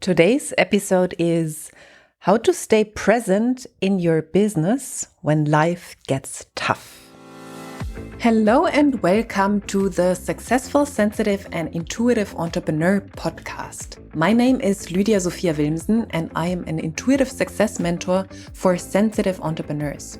Today's episode is how to stay present in your business when life gets tough. Hello and welcome to the Successful, Sensitive and Intuitive Entrepreneur podcast. My name is Lydia Sophia Wilmsen and I am an intuitive success mentor for sensitive entrepreneurs.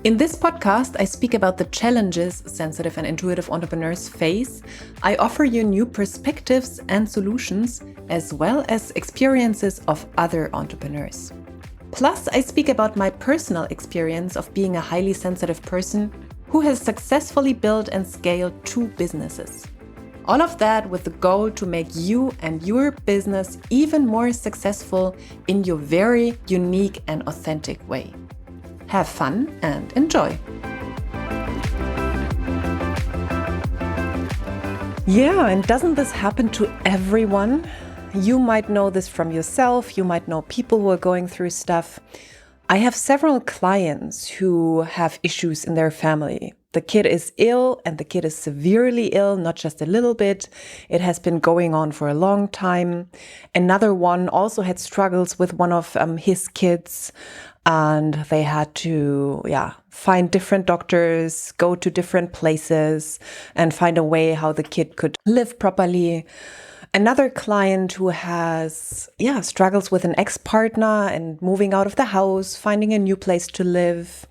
In this podcast, I speak about the challenges sensitive and intuitive entrepreneurs face. I offer you new perspectives and solutions, as well as experiences of other entrepreneurs. Plus, I speak about my personal experience of being a highly sensitive person who has successfully built and scaled 2 businesses. All of that with the goal to make you and your business even more successful in your very unique and authentic way. Have fun and enjoy. Yeah, and doesn't this happen to everyone? You might know this from yourself. You might know people who are going through stuff. I have several clients who have issues in their family. The kid is ill and the kid is severely ill, not just a little bit. It has been going on for a long time. Another one also had struggles with one of his kids. And they had to, find different doctors, go to different places, and find a way how the kid could live properly. Another client who has, struggles with an ex-partner and moving out of the house, finding a new place to live.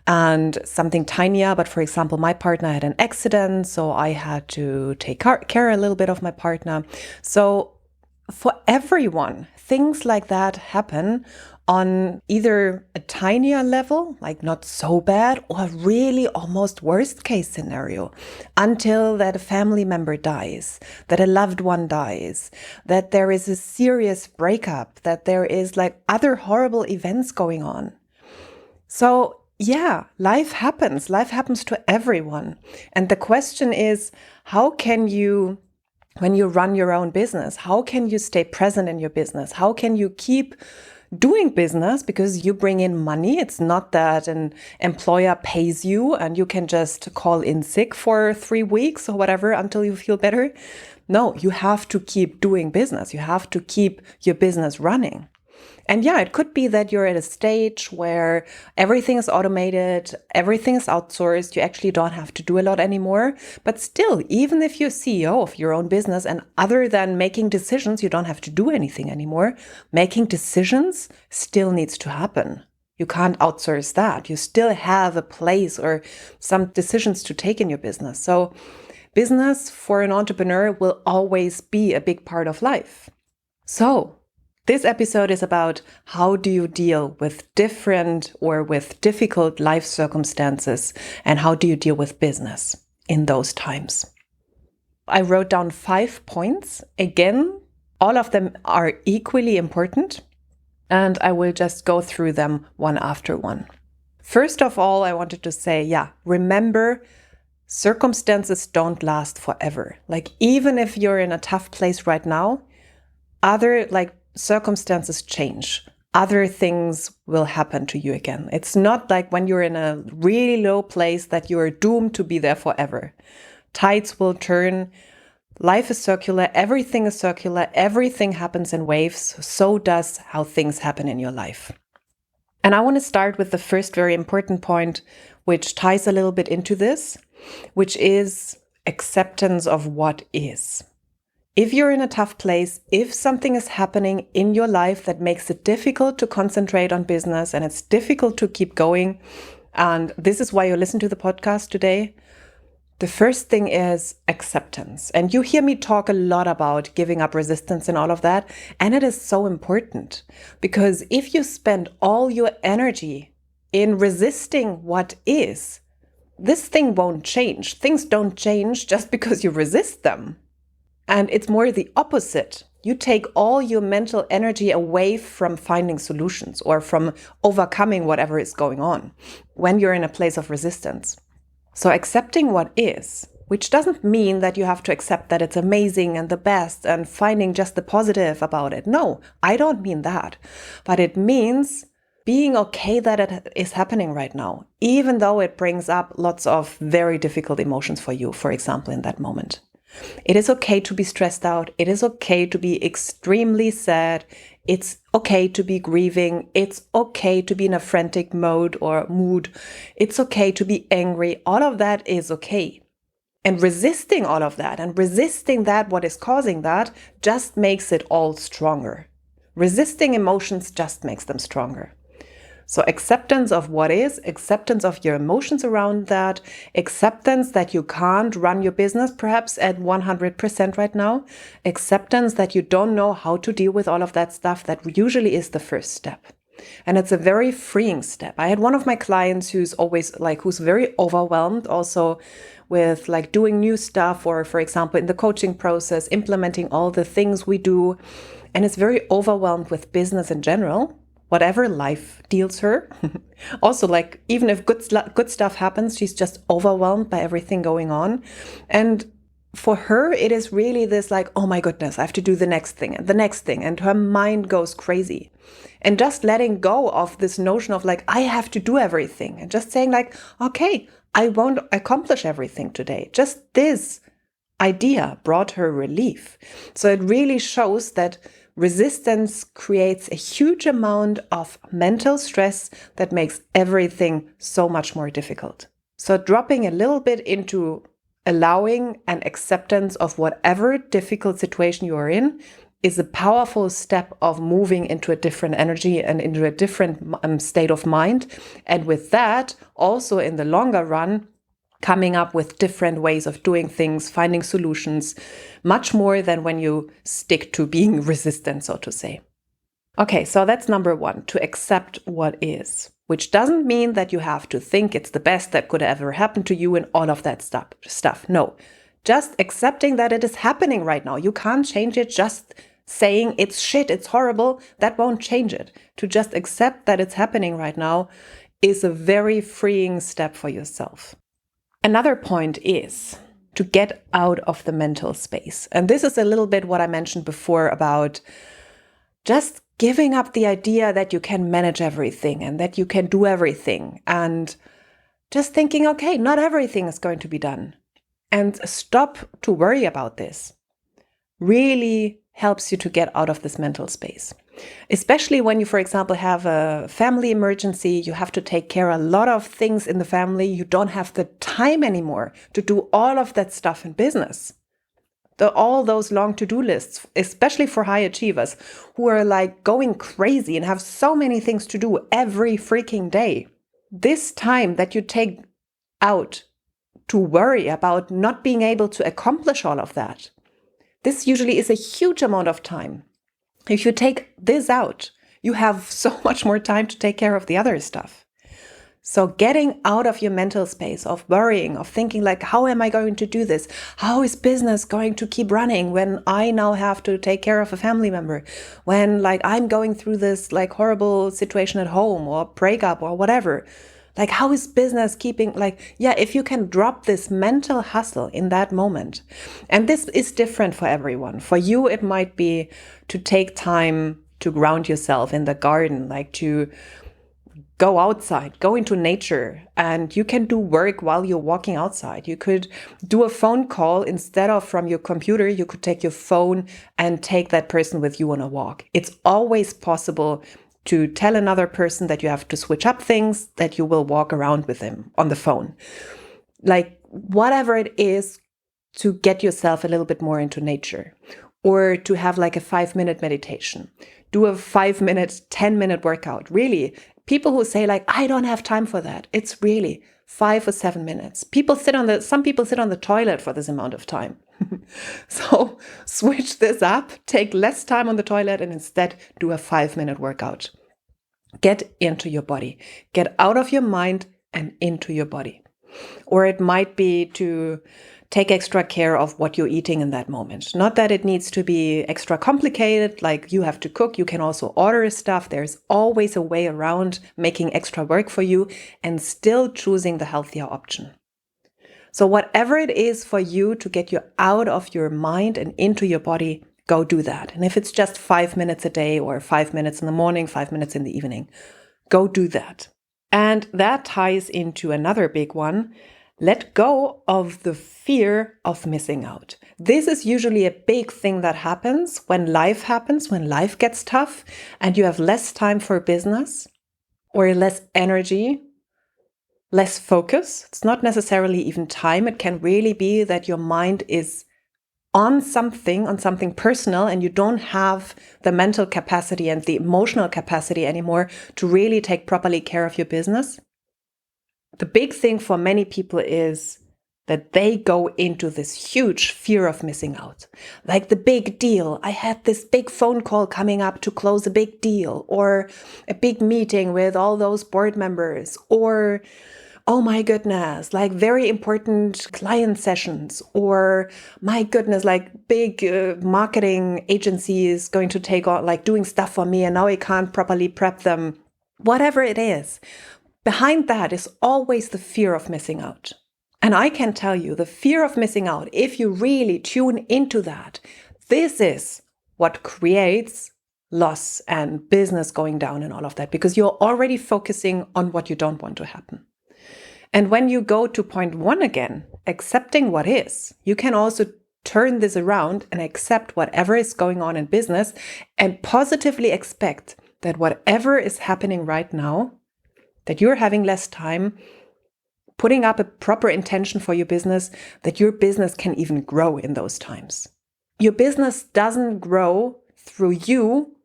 And something tinier, but for example, my partner had an accident, so I had to take care a little bit of my partner. So for everyone, things like that happen on either a tinier level, like not so bad, or really almost worst case scenario, until that a family member dies, that a loved one dies, that there is a serious breakup, that there is like other horrible events going on. So life happens. Life happens to everyone. And the question is, how can you, when you run your own business, how can you stay present in your business? How can you keep doing business because you bring in money? It's not that an employer pays you and you can just call in sick for 3 weeks or whatever until you feel better. No, you have to keep doing business. You have to keep your business running. And it could be that you're at a stage where everything is automated, everything is outsourced, you actually don't have to do a lot anymore. But still, even if you're CEO of your own business and other than making decisions, you don't have to do anything anymore, making decisions still needs to happen. You can't outsource that. You still have a place or some decisions to take in your business. So business for an entrepreneur will always be a big part of life. So this episode is about how do you deal with different or with difficult life circumstances and how do you deal with business in those times. I wrote down 5 points. Again, all of them are equally important and I will just go through them one after one. First of all, I wanted to say, remember, circumstances don't last forever. Like even if you're in a tough place right now, circumstances change. Other things will happen to you again. It's not like when you're in a really low place that you are doomed to be there forever. Tides will turn. Life is circular. Everything is circular. Everything happens in waves. So does how things happen in your life. And I want to start with the first very important point, which ties a little bit into this, which is acceptance of what is. If you're in a tough place, if something is happening in your life that makes it difficult to concentrate on business and it's difficult to keep going, and this is why you listen to the podcast today, the first thing is acceptance. And you hear me talk a lot about giving up resistance and all of that. And it is so important because if you spend all your energy in resisting what is, this thing won't change. Things don't change just because you resist them. And it's more the opposite. You take all your mental energy away from finding solutions or from overcoming whatever is going on when you're in a place of resistance. So accepting what is, which doesn't mean that you have to accept that it's amazing and the best and finding just the positive about it. No, I don't mean that. But it means being okay that it is happening right now, even though it brings up lots of very difficult emotions for you, for example, in that moment. It is okay to be stressed out. It is okay to be extremely sad. It's okay to be grieving. It's okay to be in a frantic mode or mood. It's okay to be angry. All of that is okay. And resisting all of that and resisting that, what is causing that, just makes it all stronger. Resisting emotions just makes them stronger. So acceptance of what is, acceptance of your emotions around that, acceptance that you can't run your business perhaps at 100% right now, acceptance that you don't know how to deal with all of that stuff, that usually is the first step. And it's a very freeing step. I had one of my clients who's very overwhelmed also with like doing new stuff, or for example, in the coaching process, implementing all the things we do. And is very overwhelmed with business in general, whatever life deals her. Also, like, even if good stuff happens, she's just overwhelmed by everything going on. And for her, it is really this like, oh my goodness, I have to do the next thing and the next thing. And her mind goes crazy. And just letting go of this notion of like, I have to do everything, and just saying like, okay, I won't accomplish everything today. Just this idea brought her relief. So it really shows that resistance creates a huge amount of mental stress that makes everything so much more difficult. So dropping a little bit into allowing and acceptance of whatever difficult situation you are in is a powerful step of moving into a different energy and into a different state of mind. And with that, also in the longer run, coming up with different ways of doing things, finding solutions, much more than when you stick to being resistant, so to say. Okay, so that's number one, to accept what is, which doesn't mean that you have to think it's the best that could ever happen to you and all of that stuff. No, just accepting that it is happening right now. You can't change it. Just saying it's shit, it's horrible, that won't change it. To just accept that it's happening right now is a very freeing step for yourself. Another point is to get out of the mental space. And this is a little bit what I mentioned before about just giving up the idea that you can manage everything and that you can do everything, and just thinking, okay, not everything is going to be done. And stop to worry about this. Really helps you to get out of this mental space. Especially when you, for example, have a family emergency, you have to take care of a lot of things in the family. You don't have the time anymore to do all of that stuff in business. All those long to-do lists, especially for high achievers who are like going crazy and have so many things to do every freaking day. This time that you take out to worry about not being able to accomplish all of that, this usually is a huge amount of time. If you take this out, you have so much more time to take care of the other stuff. So getting out of your mental space of worrying, of thinking like, how am I going to do this? How is business going to keep running when I now have to take care of a family member? When like I'm going through this like horrible situation at home or breakup or whatever. Like, how is business keeping, like, yeah, if you can drop this mental hustle in that moment. And this is different for everyone. For you, it might be to take time to ground yourself in the garden, like to go outside, go into nature, and you can do work while you're walking outside. You could do a phone call instead of from your computer. You could take your phone and take that person with you on a walk. It's always possible to tell another person that you have to switch up things, that you will walk around with them on the phone. Like whatever it is, to get yourself a little bit more into nature, or to have like a 5-minute meditation, do a 5-minute, 10-minute workout. Really, people who say like, I don't have time for that. It's really 5 or 7 minutes. Some people sit on the toilet for this amount of time. So switch this up, take less time on the toilet and instead do a 5-minute workout. Get into your body, get out of your mind and into your body. Or it might be to take extra care of what you're eating in that moment. Not that it needs to be extra complicated, like you have to cook. You can also order stuff. There's always a way around making extra work for you and still choosing the healthier option. So whatever it is for you to get you out of your mind and into your body, go do that. And if it's just 5 minutes a day or 5 minutes in the morning, 5 minutes in the evening, go do that. And that ties into another big one, Let go of the fear of missing out. This is usually a big thing that happens, when life gets tough, and you have less time for business or less energy, less focus. It's not necessarily even time. It can really be that your mind is on something personal, and you don't have the mental capacity and the emotional capacity anymore to really take properly care of your business. The big thing for many people is that they go into this huge fear of missing out. Like the big deal. I had this big phone call coming up to close a big deal, or a big meeting with all those board members, or oh my goodness, like very important client sessions, or my goodness, like big marketing agencies going to take on, like doing stuff for me, and now I can't properly prep them. Whatever it is, behind that is always the fear of missing out. And I can tell you, the fear of missing out, if you really tune into that, this is what creates loss and business going down and all of that, because you're already focusing on what you don't want to happen. And when you go to point one again, accepting what is, you can also turn this around and accept whatever is going on in business and positively expect that whatever is happening right now, that you're having less time, putting up a proper intention for your business, that your business can even grow in those times. Your business doesn't grow through you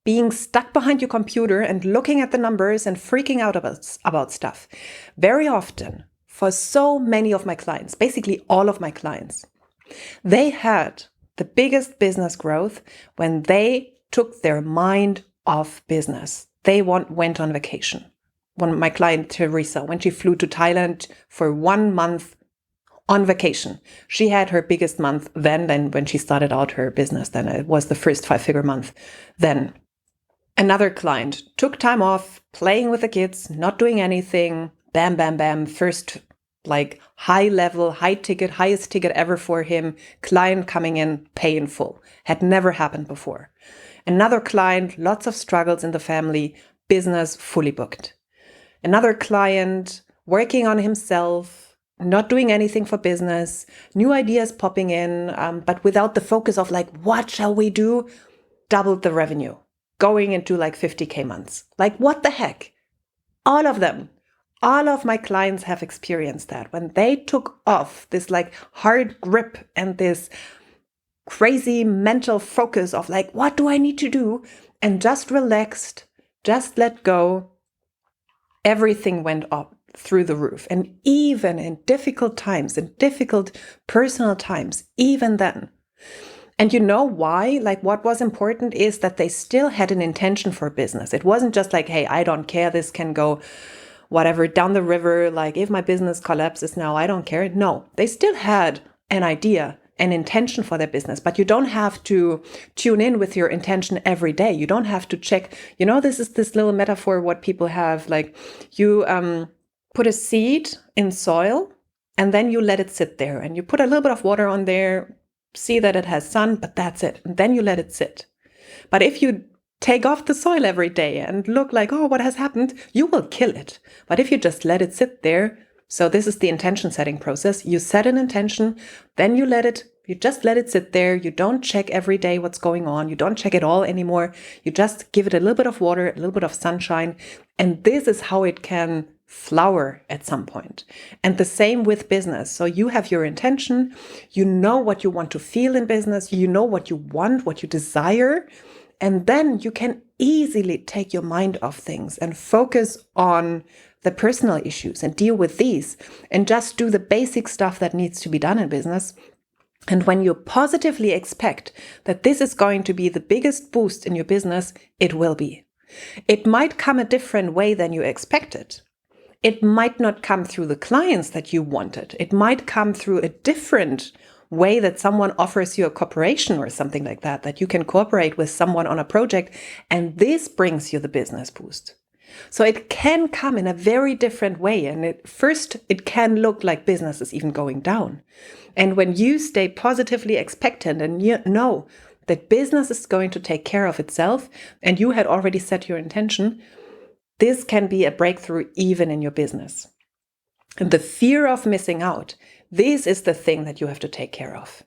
being stuck behind your computer and looking at the numbers and freaking out about stuff. Very often, for so many of my clients, basically all of my clients, they had the biggest business growth when they took their mind off business. They went on vacation. One of my client, Teresa, when she flew to Thailand for 1 month on vacation, she had her biggest month then when she started out her business. Then it was the first 5-figure month. Then another client took time off, playing with the kids, not doing anything. Bam, bam, bam. First, like high level, high ticket, highest ticket ever for him. Client coming in, pay in full. Had never happened before. Another client, lots of struggles in the family, business fully booked. Another client working on himself, not doing anything for business, new ideas popping in, but without the focus of like, what shall we do? Doubled the revenue, going into like 50K months. Like, what the heck? All of them, all of my clients have experienced that. When they took off this like hard grip and this crazy mental focus of like, what do I need to do? And just relaxed, just let go. Everything went up through the roof. And even in difficult times, in difficult personal times, even then. And you know why? Like, what was important is that they still had an intention for business. It wasn't just like, hey, I don't care. This can go whatever down the river. Like, if my business collapses now, I don't care. No, they still had an idea, an intention for their business, but you don't have to tune in with your intention every day. You don't have to check, this is this little metaphor, what people have, like you put a seed in soil and then you let it sit there and you put a little bit of water on there, see that it has sun, but that's it. And then you let it sit. But if you take off the soil every day and look like, oh, what has happened? You will kill it. But if you just let it sit there, so this is the intention setting process. You set an intention, then you just let it sit there. You don't check every day what's going on. You don't check it all anymore. You just give it a little bit of water, a little bit of sunshine. And this is how it can flower at some point. And the same with business. So you have your intention, you know what you want to feel in business, you know what you want, what you desire. And then you can easily take your mind off things and focus on the personal issues and deal with these and just do the basic stuff that needs to be done in business. And when you positively expect that this is going to be the biggest boost in your business, it will be. It might come a different way than you expected. It might not come through the clients that you wanted. It might come through a different way that someone offers you a cooperation or something like that, that you can cooperate with someone on a project, and this brings you the business boost. So it can come in a very different way. And it can look like business is even going down. And when you stay positively expectant and you know that business is going to take care of itself, and you had already set your intention, this can be a breakthrough even in your business. And the fear of missing out, this is the thing that you have to take care of.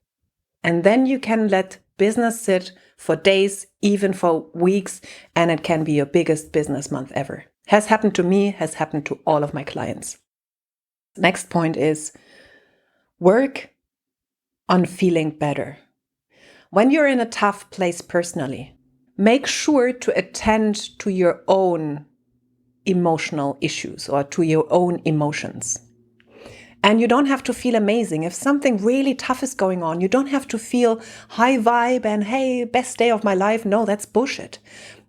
And then you can let business sit for days, even for weeks, and it can be your biggest business month ever. Has happened to me, has happened to all of my clients. Next point is work on feeling better. When you're in a tough place personally, make sure to attend to your own emotional issues or to your own emotions. And you don't have to feel amazing. If something really tough is going on, you don't have to feel high vibe and, hey, best day of my life. No, that's bullshit.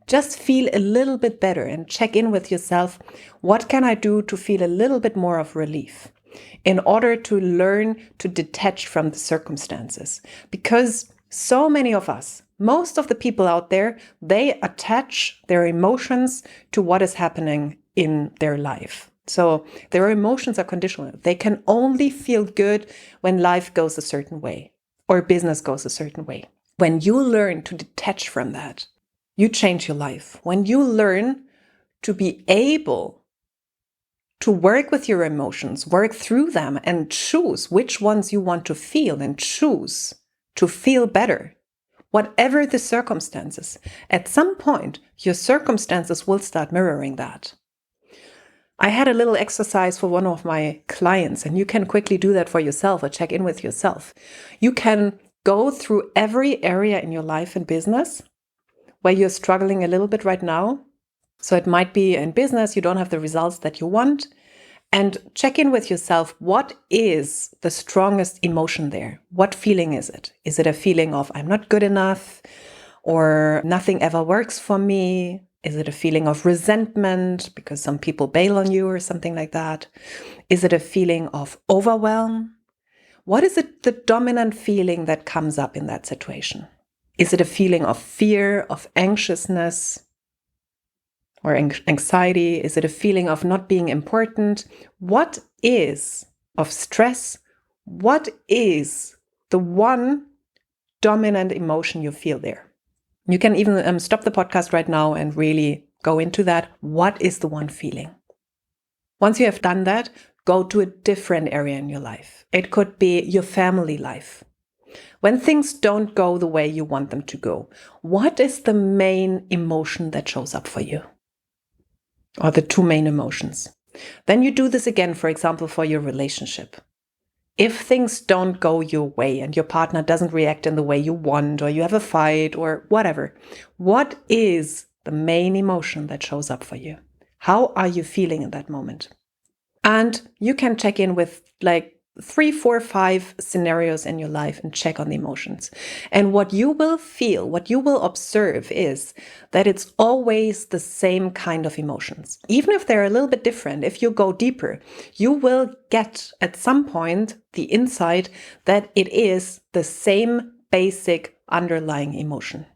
Just feel a little bit better and check in with yourself. What can I do to feel a little bit more of relief in order to learn to detach from the circumstances? Because so many of us, most of the people out there, they attach their emotions to what is happening in their life. So their emotions are conditional. They can only feel good when life goes a certain way or business goes a certain way. When you learn to detach from that, you change your life. When you learn to be able to work with your emotions, work through them and choose which ones you want to feel and choose to feel better, whatever the circumstances, at some point, your circumstances will start mirroring that. I had a little exercise for one of my clients, and you can quickly do that for yourself or check in with yourself. You can go through every area in your life and business where you're struggling a little bit right now. So it might be in business, you don't have the results that you want. And check in with yourself. What is the strongest emotion there? What feeling is it? Is it a feeling of I'm not good enough or nothing ever works for me? Is it a feeling of resentment because some people bail on you or something like that? Is it a feeling of overwhelm? What is it, the dominant feeling that comes up in that situation? Is it a feeling of fear, of anxiousness, or anxiety? Is it a feeling of not being important? What is of stress? What is the one dominant emotion you feel there? You can even stop the podcast right now and really go into that. What is the one feeling? Once you have done that, go to a different area in your life. It could be your family life. When things don't go the way you want them to go, what is the main emotion that shows up for you? Or the two main emotions. Then you do this again, for example, for your relationship. If things don't go your way and your partner doesn't react in the way you want, or you have a fight or whatever, what is the main emotion that shows up for you? How are you feeling in that moment? And you can check in with like 3, 4, 5 scenarios in your life and check on the emotions. And what you will feel, what you will observe is that it's always the same kind of emotions. Even if they're a little bit different, if you go deeper, you will get at some point the insight that it is the same basic underlying emotion.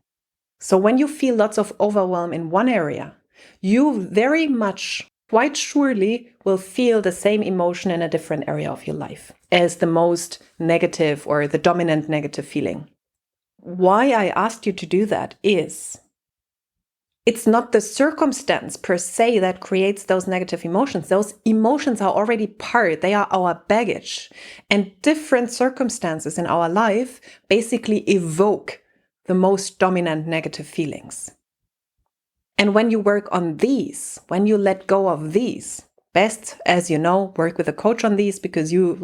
So when you feel lots of overwhelm in one area, you very much quite surely will feel the same emotion in a different area of your life as the most negative or the dominant negative feeling. Why I asked you to do that is it's not the circumstance per se that creates those negative emotions. Those emotions are already they are our baggage. And different circumstances in our life basically evoke the most dominant negative feelings. And when you work on these, when you let go of these, best, as you know, work with a coach on these because you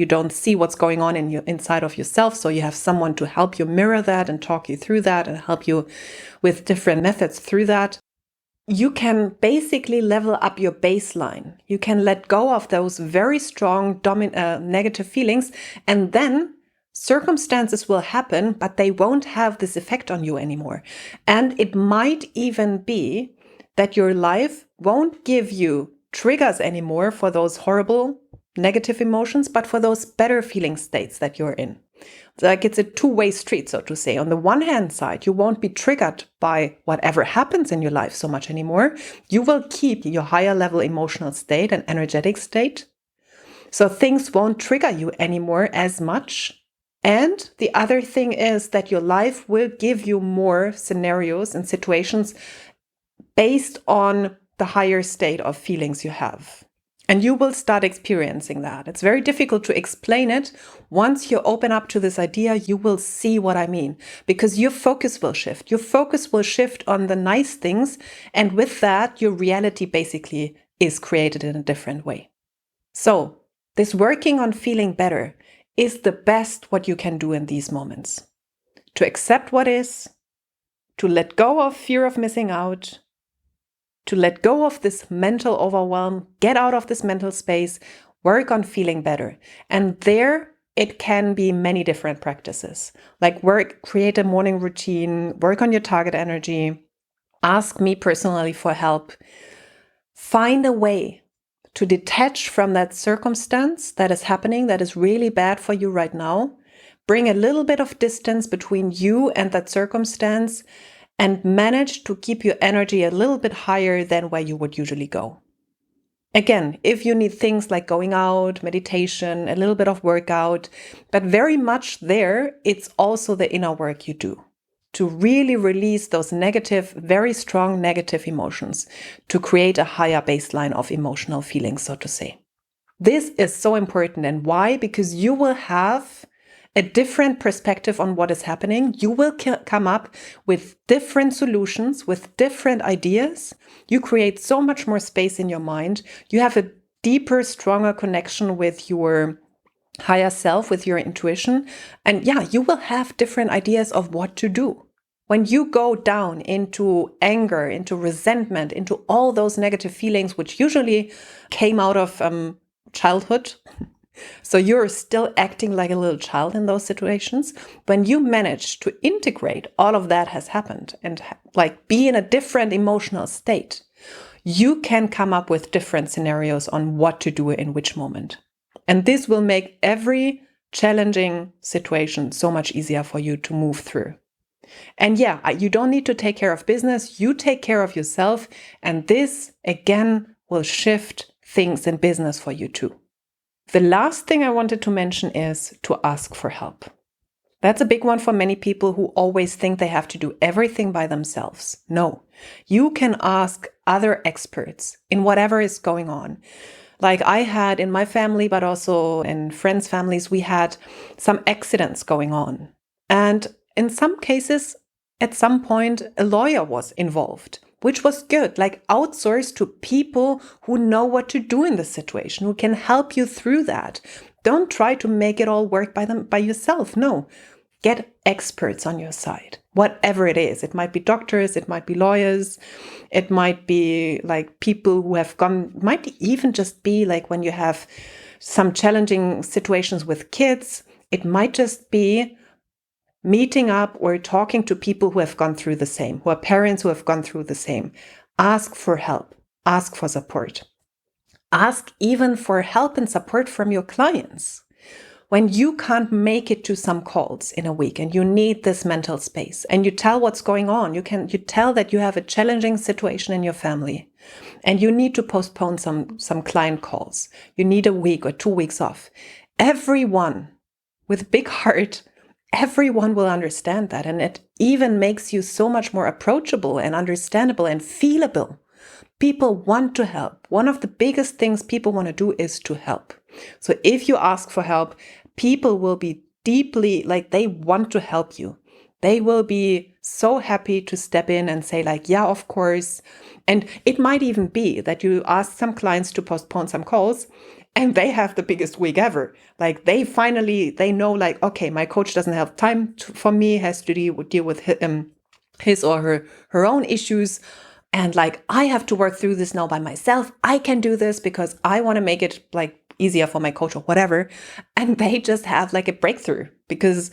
don't see what's going on in your inside of yourself. So you have someone to help you mirror that and talk you through that and help you with different methods through that. You can basically level up your baseline. You can let go of those very strong negative feelings, and then circumstances will happen, but they won't have this effect on you anymore. And it might even be that your life won't give you triggers anymore for those horrible negative emotions, but for those better feeling states that you're in. Like it's a two-way street, so to say. On the one hand side, you won't be triggered by whatever happens in your life so much anymore. You will keep your higher level emotional state and energetic state. So things won't trigger you anymore as much. And the other thing is that your life will give you more scenarios and situations based on the higher state of feelings you have. And you will start experiencing that. It's very difficult to explain it. Once you open up to this idea, you will see what I mean, because your focus will shift. Your focus will shift on the nice things. And with that, your reality basically is created in a different way. So this working on feeling better is the best what you can do in these moments. To accept what is, to let go of fear of missing out, to let go of this mental overwhelm, get out of this mental space, work on feeling better. And there it can be many different practices, like create a morning routine, work on your target energy, ask me personally for help, find a way to detach from that circumstance that is happening, that is really bad for you right now, bring a little bit of distance between you and that circumstance, and manage to keep your energy a little bit higher than where you would usually go. Again, if you need things like going out, meditation, a little bit of workout, but very much there, it's also the inner work you do to really release those negative, very strong negative emotions, to create a higher baseline of emotional feelings, so to say. This is so important. And why? Because you will have a different perspective on what is happening. You will come up with different solutions, with different ideas. You create so much more space in your mind. You have a deeper, stronger connection with your higher self, with your intuition. And yeah, you will have different ideas of what to do. When you go down into anger, into resentment, into all those negative feelings, which usually came out of childhood, so you're still acting like a little child in those situations. When you manage to integrate all of that has happened and like be in a different emotional state, you can come up with different scenarios on what to do in which moment. And this will make every challenging situation so much easier for you to move through. And yeah, you don't need to take care of business. You take care of yourself. And this, again, will shift things in business for you too. The last thing I wanted to mention is to ask for help. That's a big one for many people who always think they have to do everything by themselves. No, you can ask other experts in whatever is going on. Like I had in my family, but also in friends' families, we had some accidents going on. And in some cases, at some point, a lawyer was involved, which was good, like outsource to people who know what to do in the situation, who can help you through that. Don't try to make it all work by yourself. No, get experts on your side, whatever it is. It might be doctors, it might be lawyers, it might be like people who have gone, might even just be like when you have some challenging situations with kids, it might just be meeting up or talking to people who have gone through the same, who are parents who have gone through the same. Ask for help. Ask for support. Ask even for help and support from your clients. When you can't make it to some calls in a week and you need this mental space and you tell what's going on, you tell that you have a challenging situation in your family and you need to postpone some client calls. You need a week or 2 weeks off. Everyone with a big heart, everyone will understand that. And it even makes you so much more approachable and understandable and feelable. People want to help. One of the biggest things people want to do is to help. So if you ask for help, people will be deeply, like they want to help you. They will be so happy to step in and say like, yeah, of course. And it might even be that you ask some clients to postpone some calls and they have the biggest week ever. Like they know like, okay, my coach doesn't have time for me, has to deal with his or her own issues. And like, I have to work through this now by myself. I can do this because I want to make it like easier for my coach or whatever. And they just have like a breakthrough because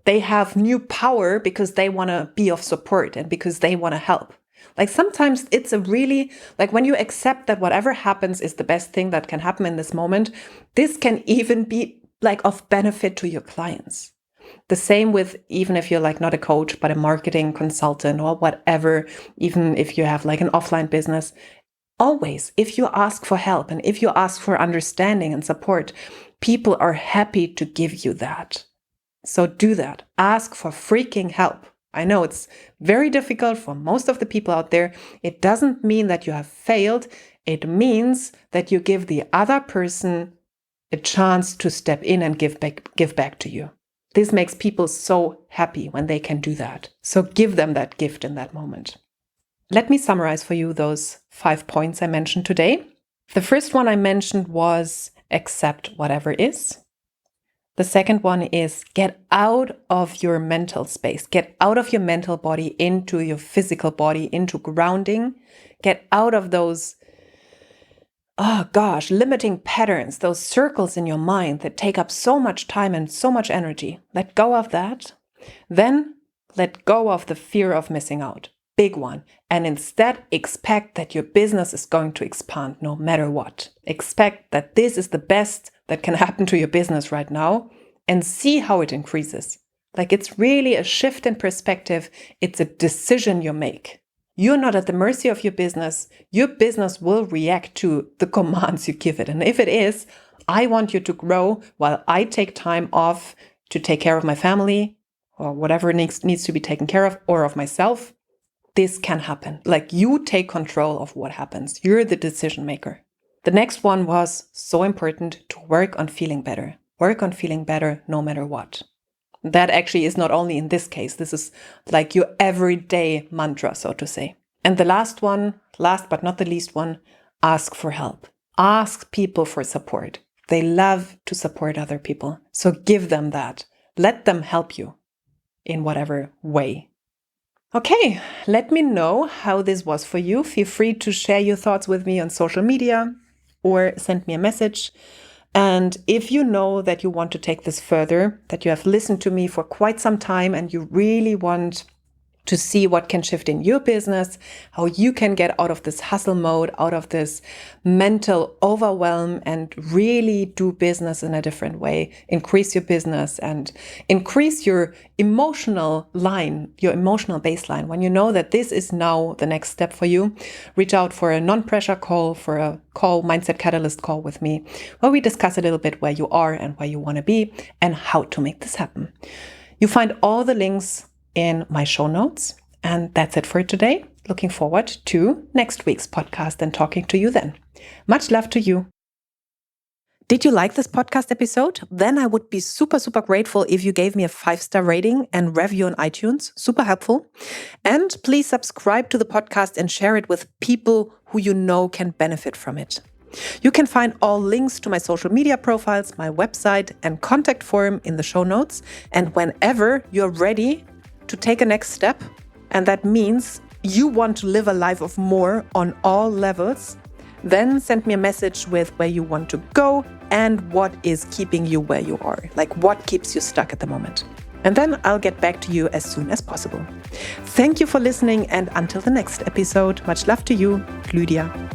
they have new power because they want to be of support and because they want to help. Like sometimes it's a really, like when you accept that whatever happens is the best thing that can happen in this moment, this can even be like of benefit to your clients. The same with even if you're like not a coach, but a marketing consultant or whatever, even if you have like an offline business, always, if you ask for help and if you ask for understanding and support, people are happy to give you that. So do that. Ask for freaking help. I know it's very difficult for most of the people out there. It doesn't mean that you have failed. It means that you give the other person a chance to step in and give back to you. This makes people so happy when they can do that. So give them that gift in that moment. Let me summarize for you those 5 points I mentioned today. The first one I mentioned was accept whatever is. The second one is get out of your mental space, get out of your mental body into your physical body, into grounding, get out of those, limiting patterns, those circles in your mind that take up so much time and so much energy. Let go of that. Then let go of the fear of missing out. Big one. And instead expect that your business is going to expand no matter what. Expect that this is the best that can happen to your business right now and see how it increases. Like it's really a shift in perspective. It's a decision you make. You're not at the mercy of your business. Your business will react to the commands you give it. And if it is, I want you to grow while I take time off to take care of my family or whatever needs to be taken care of, or of myself, this can happen. Like you take control of what happens. You're the decision maker. The next one was so important, to work on feeling better. Work on feeling better no matter what. That actually is not only in this case. This is like your everyday mantra, so to say. And the last one, last but not the least one, ask for help. Ask people for support. They love to support other people. So give them that. Let them help you in whatever way. Okay, let me know how this was for you. Feel free to share your thoughts with me on social media or send me a message. And if you know that you want to take this further, that you have listened to me for quite some time and you really want to see what can shift in your business, how you can get out of this hustle mode, out of this mental overwhelm and really do business in a different way, increase your business and increase your emotional line, your emotional baseline. When you know that this is now the next step for you, reach out for a non-pressure call, for a call, Mindset Catalyst call with me, where we discuss a little bit where you are and where you want to be and how to make this happen. You find all the links in my show notes. And that's it for today. Looking forward to next week's podcast and talking to you then. Much love to you. Did you like this podcast episode? Then I would be super, super grateful if you gave me a 5-star rating and review on iTunes. Super helpful. And please subscribe to the podcast and share it with people who you know can benefit from it. You can find all links to my social media profiles, my website, and contact form in the show notes. And whenever you're ready to take a next step, and that means you want to live a life of more on all levels, then send me a message with where you want to go and what is keeping you where you are, like what keeps you stuck at the moment. And then I'll get back to you as soon as possible. Thank you for listening, and until the next episode, much love to you, Lydia.